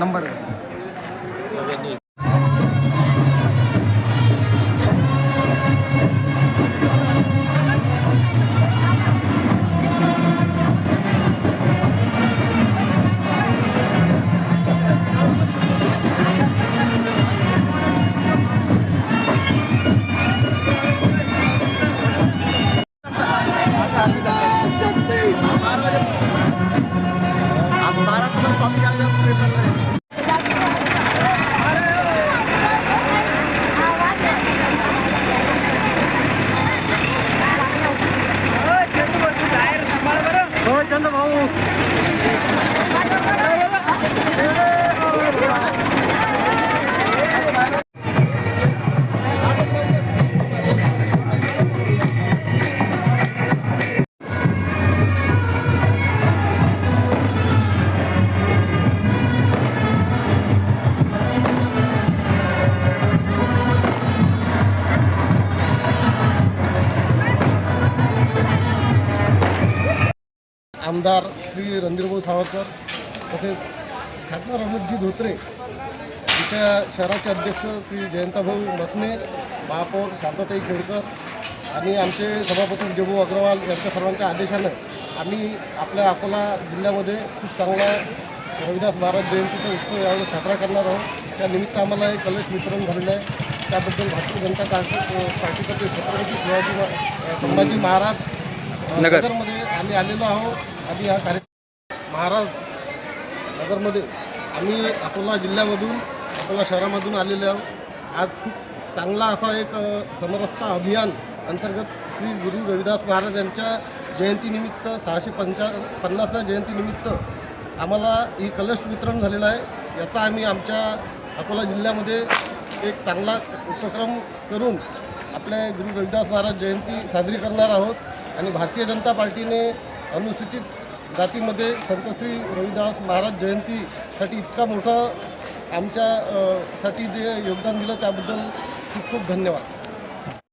Number चंद भाऊ आमदार श्री रणधीरभाऊ सावरकर तसेच खासदार अमितजी धोत्रे आमच्या शहराचे अध्यक्ष श्री जयंतभाऊ मसने, महापौर शांताताई खेडकर आणि आमचे सभापती विजयभाऊ अग्रवाल यांच्या सर्वांच्या आदेशानं आम्ही आपल्या अकोला जिल्ह्यामध्ये खूप चांगला रविदास महाराज जयंतीचा उत्सव यावेळी साजरा करणार आहोत। त्यानिमित्त आम्हाला हे कलश वितरण झालेलं आहे। त्याबद्दल भारतीय जनता पार्टीतर्फे छत्रपती संभाजी महाराज नगरमध्ये आम्ही आलेलो आहोत आणि हा कार्यक्रम महाराज नगरमध्ये आम्ही अकोला जिल्ह्यामधून अकोला शहरामधून आलेलो आहोत। आज खूप चांगला असा एक समरसता अभियान अंतर्गत श्री गुरु रविदास महाराज यांच्या जयंतीनिमित्त 650व्या जयंतीनिमित्त आम्हाला ही कलश वितरण झालेलं आहे। याचा आम्ही आमच्या अकोला जिल्ह्यामध्ये एक चांगला उपक्रम करून आपल्या गुरु रविदास महाराज जयंती साजरी करणार आहोत। आणि भारतीय जनता पार्टीने अनुसूचित जातीमध्ये संत श्री रविदास महाराज जयंतीसाठी इतका मोठा आमच्यासाठी जे योगदान दिलं त्याबद्दल खूप खूप धन्यवाद।